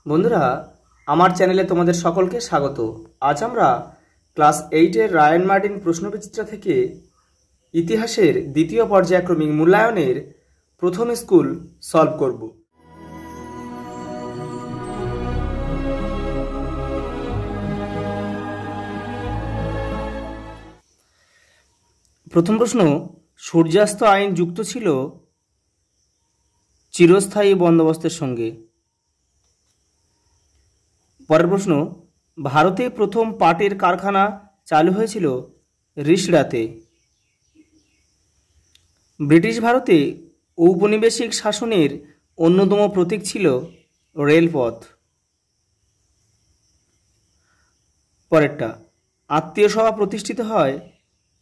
বন্ধুরা, আমার চ্যানেলে তোমাদের সকলকে স্বাগত। আজ আমরা ক্লাস 8-এর রায়ান মার্টিন প্রশ্নবিচিত্রা থেকে ইতিহাসের দ্বিতীয় পর্যায়ক্রমিক মূল্যায়নের প্রথম স্কুল সলভ করব। প্রথম প্রশ্ন, সূর্যাস্ত আইন যুক্ত ছিল চিরস্থায়ী বন্দোবস্তের সঙ্গে। পরের প্রশ্ন, ভারতে প্রথম পাটের কারখানা চালু হয়েছিল রিষড়াতে। ব্রিটিশ ভারতে ঔপনিবেশিক শাসনের অন্যতম প্রতীক ছিল রেলপথ। পরেরটা, আত্মীয় সভা প্রতিষ্ঠিত হয়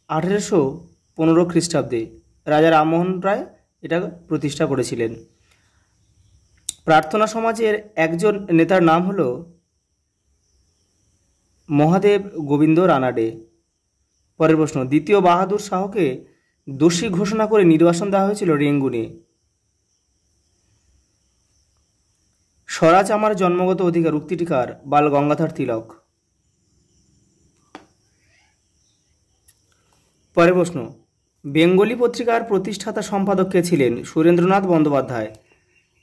1815 খ্রিস্টাব্দে। রাজা রামমোহন রায় এটা প্রতিষ্ঠা করেছিলেন। প্রার্থনা সমাজের একজন নেতার নাম হলো মহাদেব গোবিন্দ রানাডে। পরের প্রশ্ন, দ্বিতীয় বাহাদুর শাহকে দোষী ঘোষণা করে নির্বাসন দেওয়া হয়েছিল রেঙ্গুনে। স্বরাজ আমার জন্মগত অধিকার উক্তিটিকার বাল গঙ্গাধর তিলক। পরের প্রশ্ন, বেঙ্গলি পত্রিকার প্রতিষ্ঠাতা সম্পাদক কে ছিলেন? সুরেন্দ্রনাথ বন্দ্যোপাধ্যায়।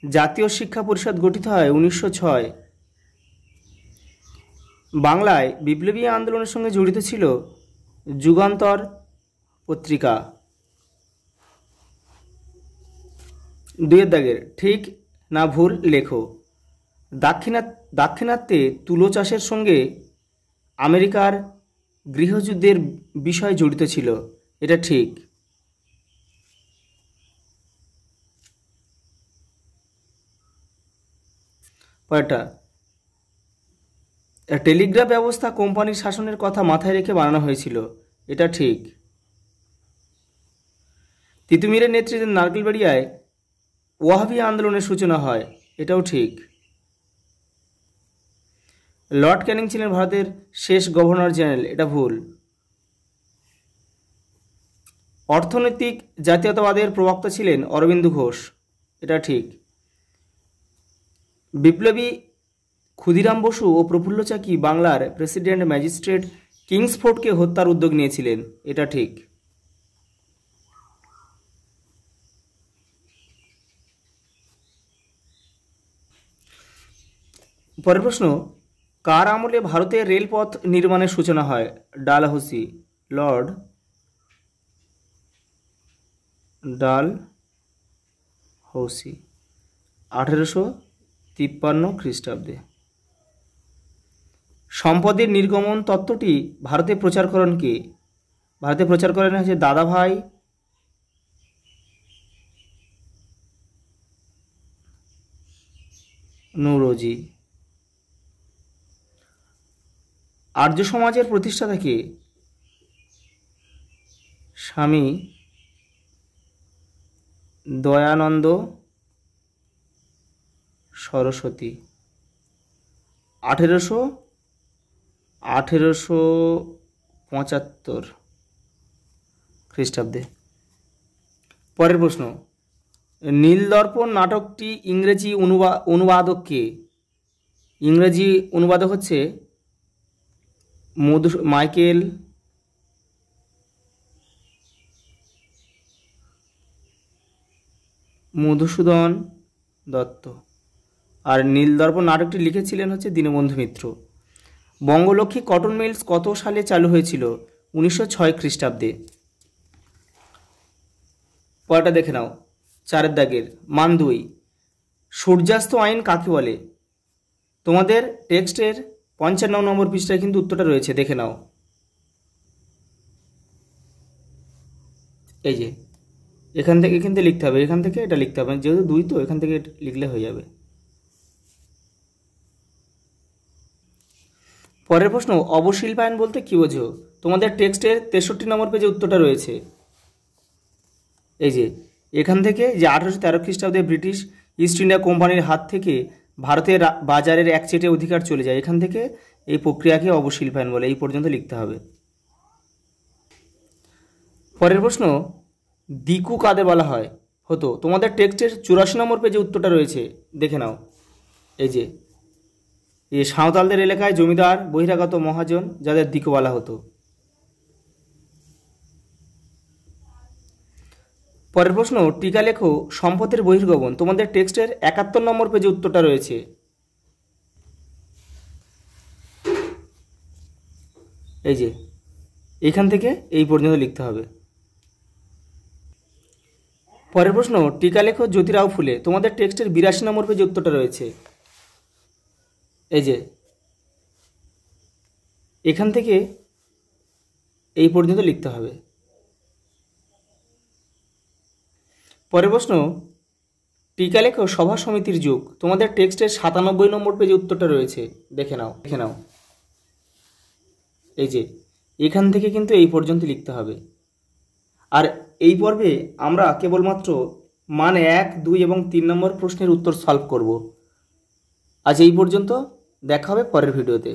জাতীয় শিক্ষা পরিষদ গঠিত হয় 1906। বাংলায় বিপ্লবী আন্দোলনের সঙ্গে জড়িত ছিল যুগান্তর পত্রিকা। দুইয়ের দাগের ঠিক না ভুল লেখো। দাক্ষিণাত্যে তুলো চাষের সঙ্গে আমেরিকার গৃহযুদ্ধের বিষয় জড়িত ছিল, এটা ঠিক। পরেরটা, টেলিগ্রাফ ব্যবস্থা কোম্পানির শাসনের কথা মাথায় রেখে বানানো হয়েছিল, এটা ঠিক। তিতুমিরের নেতৃত্বে নারকেলবাড়িয়ায় ওয়াহাবি আন্দোলনের সূচনা হয়, এটাও ঠিক। লর্ড ক্যানিং ছিলেন ভারতের শেষ গভর্নর জেনারেল, এটা ভুল। অর্থনৈতিক জাতীয়তাবাদের প্রবক্তা ছিলেন অরবিন্দ ঘোষ, এটা ঠিক। বিপ্লবী ক্ষুদিরাম বসু ও প্রফুল্ল চাকি বাংলার প্রেসিডেন্ট ম্যাজিস্ট্রেট কিংসফোর্ডকে হত্যার উদ্যোগ নিয়েছিলেন, এটা ঠিক। পরের প্রশ্ন, কার আমলে ভারতের রেলপথ নির্মাণের সূচনা হয়? ডালহৌসি, লর্ড ডালহৌসি, 1853 খ্রিস্টাব্দে। সম্পদের নির্গমন তত্ত্বটি ভারতে প্রচার করেন কে? ভারতে প্রচার করেন হচ্ছে দাদাভাই নৌরোজি। আর্য সমাজের প্রতিষ্ঠাতা কে? স্বামী দয়ানন্দ সরস্বতী, 1875 খ্রিস্টাব্দে। পরের প্রশ্ন, নীলদর্পণ নাটকটি ইংরেজি অনুবাদক কে? ইংরেজি অনুবাদক হচ্ছে মাইকেল মধুসূদন দত্ত। আর নীলদর্পণ নাটকটি লিখেছিলেন হচ্ছে দীনবন্ধু মিত্র। বঙ্গলক্ষ্মী কটন মিলস কত সালে চালু হয়েছিল? 1906 খ্রিস্টাব্দে। পরেরটা দেখে নাও, 4 দাগের মান 2, সূর্যাস্ত আইন কাকে বলে? তোমাদের টেক্সটের 55 নম্বর পৃষ্ঠায় কিন্তু উত্তরটা রয়েছে, দেখে নাও। এই যে এখান থেকে লিখতে হবে, এখান থেকে এটা লিখতে হবে, যেহেতু 2 তো এখান থেকে লিখলে হয়ে যাবে। পরের প্রশ্ন, অবশিল্পায়ন বলতে কি বোঝো? তোমাদের টেক্সটের 63 নম্বর পেজে উত্তরটা রয়েছে। এই যে এখান থেকে যে 1813 খ্রিস্টাব্দে ব্রিটিশ ইস্ট ইন্ডিয়া কোম্পানির হাত থেকে ভারতের বাজারের একচেটে অধিকার চলে যায়, এখান থেকে এই প্রক্রিয়াকে অবশিল্পায়ন বলে, এই পর্যন্ত লিখতে হবে। পরের প্রশ্ন, দিকু কাদের বলা হয় হতো? তোমাদের টেক্সটের 84 নম্বর পেজে উত্তরটা রয়েছে, দেখে নাও। এই যে এই সাঁওতালদের এলাকায় জমিদার বহিরাগত মহাজন যাদের দিকও বলা হতো। পরের প্রশ্ন, টিকা লেখো সম্পদের বহির্গমন। তোমাদের টেক্সটের 71 নম্বর পেজে উত্তরটা রয়েছে। এই যে এইখান থেকে এই পর্যন্ত লিখতে হবে। পরের প্রশ্ন, টিকা লেখো জ্যোতিরাও ফুলে। তোমাদের টেক্সটের 82 নম্বর পেজে উত্তরটা রয়েছে। এই যে এখান থেকে এই পর্যন্ত লিখতে হবে। পরের প্রশ্ন, টিকা লেখো সভা সমিতির যুগ। তোমাদের টেক্সটের 97 নম্বর পেজে উত্তরটা রয়েছে। দেখে নাও। এই যে এখান থেকে কিন্তু এই পর্যন্ত লিখতে হবে। আর এই পর্বে আমরা কেবলমাত্র মান 1, 2 এবং 3 নম্বর প্রশ্নের উত্তর সলভ করব। আজ এই পর্যন্ত, দেখা হবে পরের ভিডিওতে।